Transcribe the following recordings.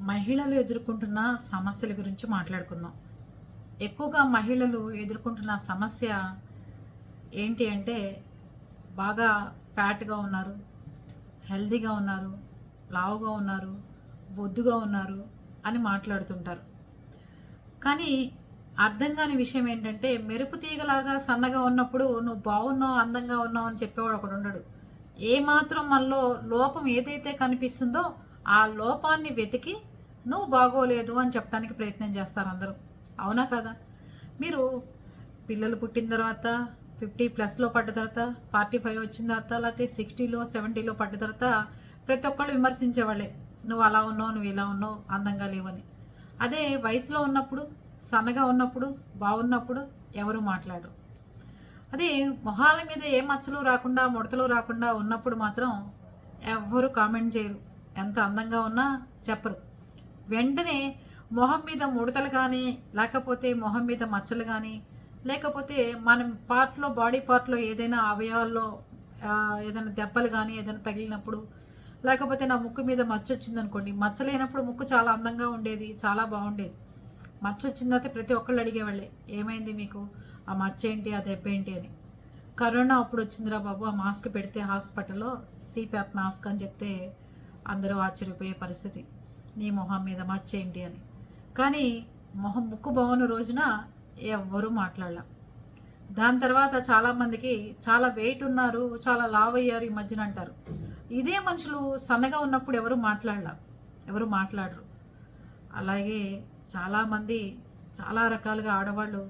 మహిళలు ఎదుర్కొంటున్న సమస్యల గురించి మాట్లాడుకుందాం. ఎక్కువగా మహిళలు ఎదుర్కొంటున్న సమస్య ఏంటి అంటే, బాగా ఫ్యాట్‌గా ఉన్నారు, హెల్తీగా ఉన్నారు, లావుగా ఉన్నారు, బొద్దుగా ఉన్నారు అని మాట్లాడుతుంటారు. కానీ అర్థం కాని విషయం ఏంటంటే, మెరుపు తీగలాగా సన్నగా ఉన్నప్పుడు నువ్వు బాగున్నావు, అందంగా ఉన్నావు అని చెప్పేవాడు ఒకడుండడు. ఏమాత్రం మనలో లోపం ఏదైతే కనిపిస్తుందో, ఆ లోపాన్ని వెతికి నువ్వు బాగోలేదు అని చెప్పడానికి ప్రయత్నం చేస్తారు అందరూ. అవునా కదా? మీరు పిల్లలు పుట్టిన తర్వాత 50+లో పడ్డ తర్వాత, 45 వచ్చిన తర్వాత, లేకపోతే 60లో 70లో పడ్డ తర్వాత ప్రతి ఒక్కళ్ళు విమర్శించేవాళ్ళే. నువ్వు అలా ఉన్నావు, నువ్వు ఇలా ఉన్నావు, అందంగా లేవని. అదే వయసులో ఉన్నప్పుడు, సన్నగా ఉన్నప్పుడు, బాగున్నప్పుడు ఎవరు మాట్లాడరు. అదే మొహాల మీద ఏ మచ్చలు రాకుండా, ముడతలు రాకుండా ఉన్నప్పుడు మాత్రం ఎవ్వరు కామెంట్ చేయరు. ఎంత అందంగా ఉన్నా చెప్పరు. వెంటనే మొహం మీద ముడతలు కానీ, లేకపోతే మొహం మీద మచ్చలు కానీ, లేకపోతే మనం పార్ట్‌లో, బాడీ పార్ట్‌లో ఏదైనా అవయవాల్లో ఏదైనా దెబ్బలు కానీ ఏదైనా తగిలినప్పుడు, లేకపోతే నా ముక్కు మీద మచ్చొచ్చిందనుకోండి, మచ్చ లేనప్పుడు ముక్కు చాలా అందంగా ఉండేది, చాలా బాగుండేది. మచ్చొచ్చిందంటే ప్రతి ఒక్కళ్ళు అడిగేవాళ్ళే, ఏమైంది మీకు, ఆ మచ్చ ఏంటి, ఆ దెబ్బ ఏంటి అని. కరోనా అప్పుడు వచ్చిందిరా బాబు, ఆ మాస్క్ పెడితే హాస్పిటల్లో సిప్యాప్ మాస్క్ అని చెప్తే అందరూ ఆశ్చర్యపోయే పరిస్థితి. నీ మొహం మీద మచ్చ ఏంటి అని. కానీ ముక్కు బాగున్న రోజున ఎవ్వరూ మాట్లాడలా. దాని తర్వాత చాలామందికి చాలా వెయిట్ ఉన్నారు, చాలా లావ్ అయ్యారు ఈ మధ్యన అంటారు. ఇదే మనుషులు సన్నగా ఉన్నప్పుడు ఎవరు మాట్లాడరు. అలాగే చాలామంది చాలా రకాలుగా ఆడవాళ్ళు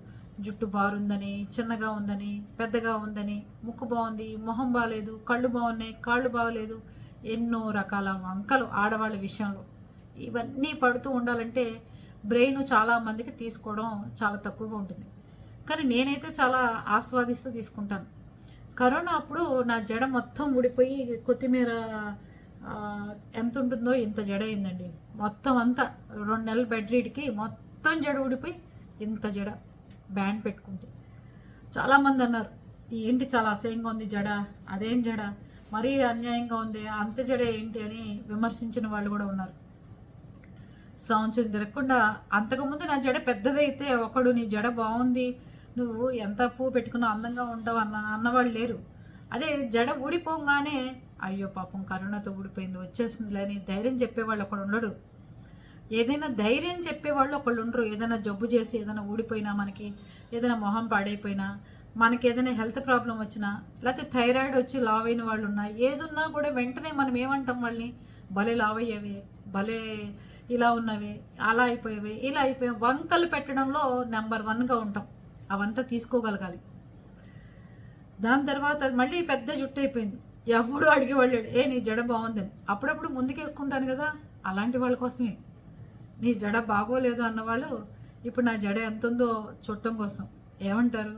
జుట్టు బారుందని, చిన్నగా ఉందని, పెద్దగా ఉందని, ముక్కు బాగుంది, మొహం బాగాలేదు, కళ్ళు బాగున్నాయి, కాళ్ళు బాగలేదు, ఎన్నో రకాల వంకలు ఆడవాళ్ళ విషయంలో. ఇవన్నీ పడుతూ ఉండాలంటే బ్రెయిన్ చాలామందికి తీసుకోవడం చాలా తక్కువగా ఉంటుంది. కానీ నేనైతే చాలా ఆస్వాదిస్తూ తీసుకుంటాను. కరోనా అప్పుడు నా జడ మొత్తం ఊడిపోయి కొత్తిమీర ఎంత ఉంటుందో ఇంత జడ అయిందండి. మొత్తం అంతా 2 నెలలు బెడ్ రీడ్‌కి మొత్తం జడ ఊడిపోయి ఇంత జడ బ్యాండ్ పెట్టుకుంటే. చాలామంది అన్నారు, ఏంటి చాలా అసహ్యంగా ఉంది జడ, అదేం జడ, మరీ అన్యాయంగా ఉంది, అంత జడ ఏంటి అని విమర్శించిన వాళ్ళు కూడా ఉన్నారు. సంవత్సరం తిరగకుండా అంతకుముందు నా జడ పెద్దదైతే ఒకడు నీ జడ బాగుంది, నువ్వు ఎంత పువ్వు పెట్టుకున్నా అందంగా ఉంటావు అన్నవాళ్ళు లేరు. అదే జడ ఊడిపోగానే అయ్యో పాపం కరోనాతో ఊడిపోయింది, వచ్చేస్తుందిలే అని ధైర్యం చెప్పేవాళ్ళు ఒకడు ఉండడు. ఏదైనా ధైర్యం చెప్పేవాళ్ళు ఒకళ్ళు ఉండరు. ఏదైనా జబ్బు చేసి ఏదైనా ఊడిపోయినా, మనకి ఏదైనా మొహం పాడైపోయినా, మనకి ఏదైనా హెల్త్ ప్రాబ్లం వచ్చినా, లేకపోతే థైరాయిడ్ వచ్చి లావ్ అయిన వాళ్ళు ఉన్నా, ఏదున్నా కూడా వెంటనే మనం ఏమంటాం వాళ్ళని, భలే లావ్ అయ్యేవే, భలే ఇలా ఉన్నవే, అలా అయిపోయేవే, ఇలా అయిపోయాయి, వంకలు పెట్టడంలో నెంబర్ 1గా ఉంటాం. అవంతా తీసుకోగలగాలి. దాని తర్వాత మళ్ళీ పెద్ద జుట్టు అయిపోయింది. ఎవడు అడిగేవాళ్ళు, ఏ నీ జడ బాగుందని. అప్పుడప్పుడు ముందుకేసుకుంటాను కదా, అలాంటి వాళ్ళ కోసమే. నీ జడ బాగోలేదు అన్నవాళ్ళు ఇప్పుడు నా జడ ఎంత ఉందో చూడటం కోసం ఏమంటారు.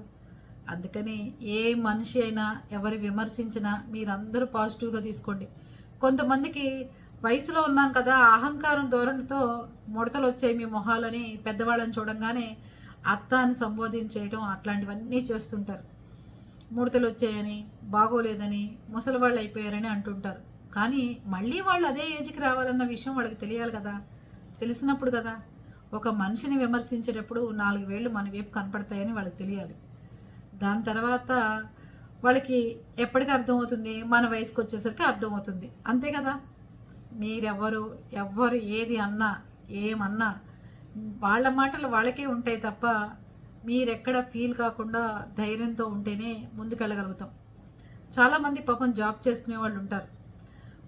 అందుకని ఏ మనిషి అయినా ఎవరు విమర్శించినా మీరందరూ పాజిటివ్గా తీసుకోండి. కొంతమందికి వయసులో ఉన్నాం కదా, అహంకారం ధోరణితో ముడతలు వచ్చాయి మీ మొహాలని పెద్దవాళ్ళని చూడంగానే అత్త అని సంబోధించేయడం అట్లాంటివన్నీ చేస్తుంటారు. ముడతలు వచ్చాయని, బాగోలేదని, ముసలి వాళ్ళు అయిపోయారని అంటుంటారు. కానీ మళ్ళీ వాళ్ళు అదే ఏజ్కి రావాలన్న విషయం వాళ్ళకి తెలియాలి కదా. తెలిసినప్పుడు కదా ఒక మనిషిని విమర్శించేటప్పుడు 4 వేళ్ళు మన వైపు కనపడతాయని వాళ్ళకి తెలియాలి. దాని తర్వాత వాళ్ళకి ఎప్పటికీ అర్థమవుతుంది, మన వయసుకు వచ్చేసరికి అర్థమవుతుంది. అంతే కదా. ఎవ్వరు ఏది అన్నా, ఏమన్నా వాళ్ళ మాటలు వాళ్ళకే ఉంటాయి తప్ప మీరెక్కడ ఫీల్ కాకుండా ధైర్యంతో ఉంటేనే ముందుకెళ్ళగలుగుతాం. చాలామంది పాపం జాబ్ చేసుకునే వాళ్ళు ఉంటారు.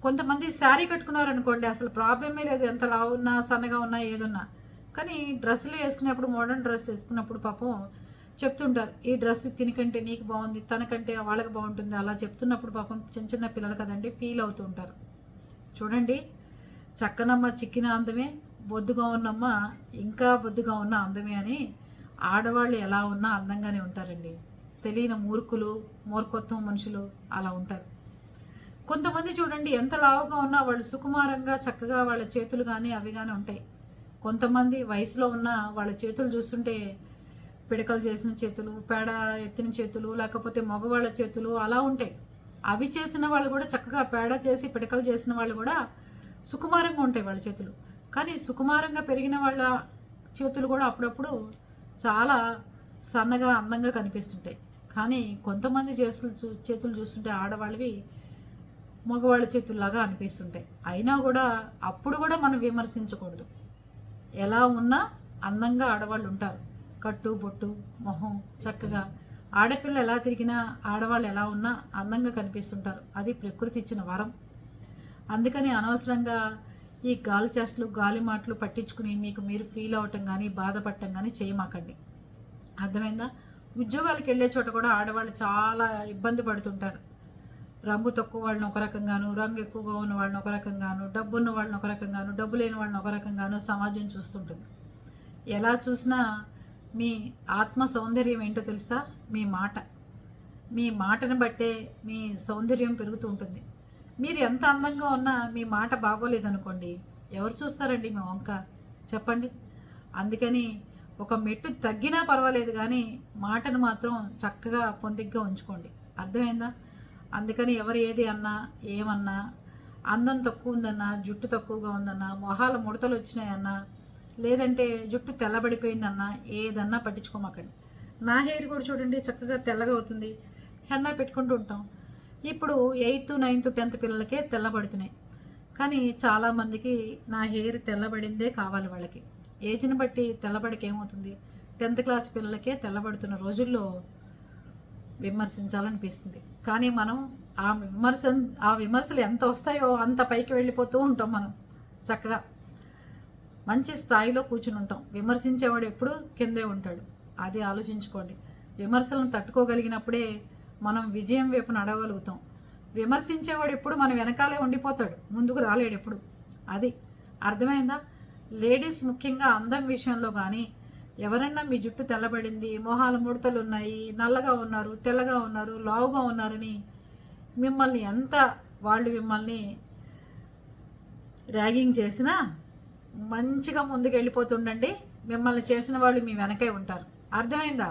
కొంతమంది శారీ కట్టుకున్నారనుకోండి, అసలు ప్రాబ్లమే లేదు, ఎంత లావు ఉన్నా, సన్నగా ఉన్నా, ఏదున్నా. కానీ డ్రెస్సులు వేసుకునేప్పుడు, మోడర్న్ డ్రెస్ వేసుకున్నప్పుడు పాపం చెప్తుంటారు, ఈ డ్రెస్ తినకంటే నీకు బాగుంది, తనకంటే వాళ్ళకి బాగుంటుంది, అలా చెప్తున్నప్పుడు పాపం చిన్న చిన్న పిల్లలు కదండి ఫీల్ అవుతూ ఉంటారు. చూడండి, చక్కనమ్మ చిక్కిన అందమే, బొద్దుగా ఉన్నమ్మ ఇంకా బొద్దుగా ఉన్న అందమే అని ఆడవాళ్ళు ఎలా ఉన్నా అందంగానే ఉంటారండి. తెలియని మూర్ఖత్వం మనుషులు అలా ఉంటారు. కొంతమంది చూడండి, ఎంత లావుగా ఉన్నా వాళ్ళు సుకుమారంగా చక్కగా వాళ్ళ చేతులు కానీ అవి కానీ ఉంటాయి. కొంతమంది వయసులో ఉన్న వాళ్ళ చేతులు చూస్తుంటే పిడకలు చేసిన చేతులు, పేడ ఎత్తిన చేతులు, లేకపోతే మగవాళ్ళ చేతులు అలా ఉంటాయి. అవి చేసిన వాళ్ళు కూడా చక్కగా పేడ చేసి పిడకలు చేసిన వాళ్ళు కూడా సుకుమారంగా ఉంటాయి వాళ్ళ చేతులు. కానీ సుకుమారంగా పెరిగిన వాళ్ళ చేతులు కూడా అప్పుడప్పుడు చాలా సన్నగా అందంగా కనిపిస్తుంటాయి. కానీ కొంతమంది చేతులు చూస్తుంటే ఆడవాళ్ళవి మగవాళ్ళ చేతుల్లాగా అనిపిస్తుంటాయి. అయినా కూడా అప్పుడు కూడా మనం విమర్శించకూడదు. ఎలా ఉన్నా అందంగా ఆడవాళ్ళు ఉంటారు. కట్టు బొట్టు మొహం చక్కగా ఆడపిల్ల ఎలా తిరిగినా ఆడవాళ్ళు ఎలా ఉన్నా అందంగా కనిపిస్తుంటారు. అది ప్రకృతి ఇచ్చిన వరం. అందుకని అనవసరంగా ఈ గాలి చేష్టలు గాలి మాటలు పట్టించుకుని మీకు మీరు ఫీల్ అవ్వటం కానీ బాధపడటం కానీ చేయమాకండి. అర్థమైందా? ఉద్యోగాలకు వెళ్ళే చోట కూడా ఆడవాళ్ళు చాలా ఇబ్బంది పడుతుంటారు. రంగు తక్కువ వాళ్ళని ఒక రకంగాను, రంగు ఎక్కువగా ఉన్న వాళ్ళని ఒక రకంగాను, డబ్బు ఉన్న వాళ్ళని ఒక రకంగాను, డబ్బు లేని వాళ్ళని ఒక రకంగాను సమాజం చూస్తుంటుంది. ఎలా చూసినా మీ ఆత్మ సౌందర్యం ఏంటో తెలుసా? మీ మాట. మీ మాటను బట్టే మీ సౌందర్యం పెరుగుతూ ఉంటుంది. మీరు ఎంత అందంగా ఉన్నా మీ మాట బాగోలేదనుకోండి, ఎవరు చూస్తారండి మీ వంక? చెప్పండి. అందుకని ఒక మెట్టు తగ్గినా పర్వాలేదు కానీ మాటను మాత్రం చక్కగా పొందిగ్గా ఉంచుకోండి. అర్థమైందా? అందుకని ఎవరు ఏది అన్నా ఏమన్నా, అందం తక్కువ ఉందన్నా, జుట్టు తక్కువగా ఉందన్నా, మొహాల ముడతలు వచ్చినాయన్నా, లేదంటే జుట్టు తెల్లబడిపోయిందన్నా ఏదన్నా పట్టించుకోమాకండి. నా హెయిర్ కూడా చూడండి చక్కగా తెల్లగా అవుతుంది. హెన్నా పెట్టుకుంటూ ఉంటాం. ఇప్పుడు 8th, 9th, 10th పిల్లలకే తెల్లబడుతున్నాయి. కానీ చాలామందికి నా హెయిర్ తెల్లబడిందే కావాలి. వాళ్ళకి ఏజ్ని బట్టి తెల్లబడికి ఏమవుతుంది? 10th క్లాస్ పిల్లలకే తెల్లబడుతున్న రోజుల్లో విమర్శించాలనిపిస్తుంది. కానీ మనం ఆ విమర్శలు ఎంత వస్తాయో అంత పైకి వెళ్ళిపోతూ ఉంటాం. మనం చక్కగా మంచి స్థాయిలో కూర్చుని ఉంటాం. విమర్శించేవాడు ఎప్పుడు కిందే ఉంటాడు. అది ఆలోచించుకోండి. విమర్శలను తట్టుకోగలిగినప్పుడే మనం విజయం వైపు నడవగలుగుతాం. విమర్శించేవాడు ఎప్పుడు మన వెనకాలే ఉండిపోతాడు, ముందుకు రాలేడు ఎప్పుడు. అది అర్థమైందా? లేడీస్ ముఖ్యంగా అందం విషయంలో కానీ ఎవరన్నా మీ జుట్టు తెల్లబడింది, మొహాల ముడతలు ఉన్నాయి, నల్లగా ఉన్నారు, తెల్లగా ఉన్నారు, లావుగా ఉన్నారని మిమ్మల్ని మిమ్మల్ని ర్యాగింగ్ చేసినా మంచిగా ముందుకు వెళ్ళిపోతుండండి. మిమ్మల్ని చేసిన వాళ్ళు మీ వెనకే ఉంటారు. అర్థమైందా?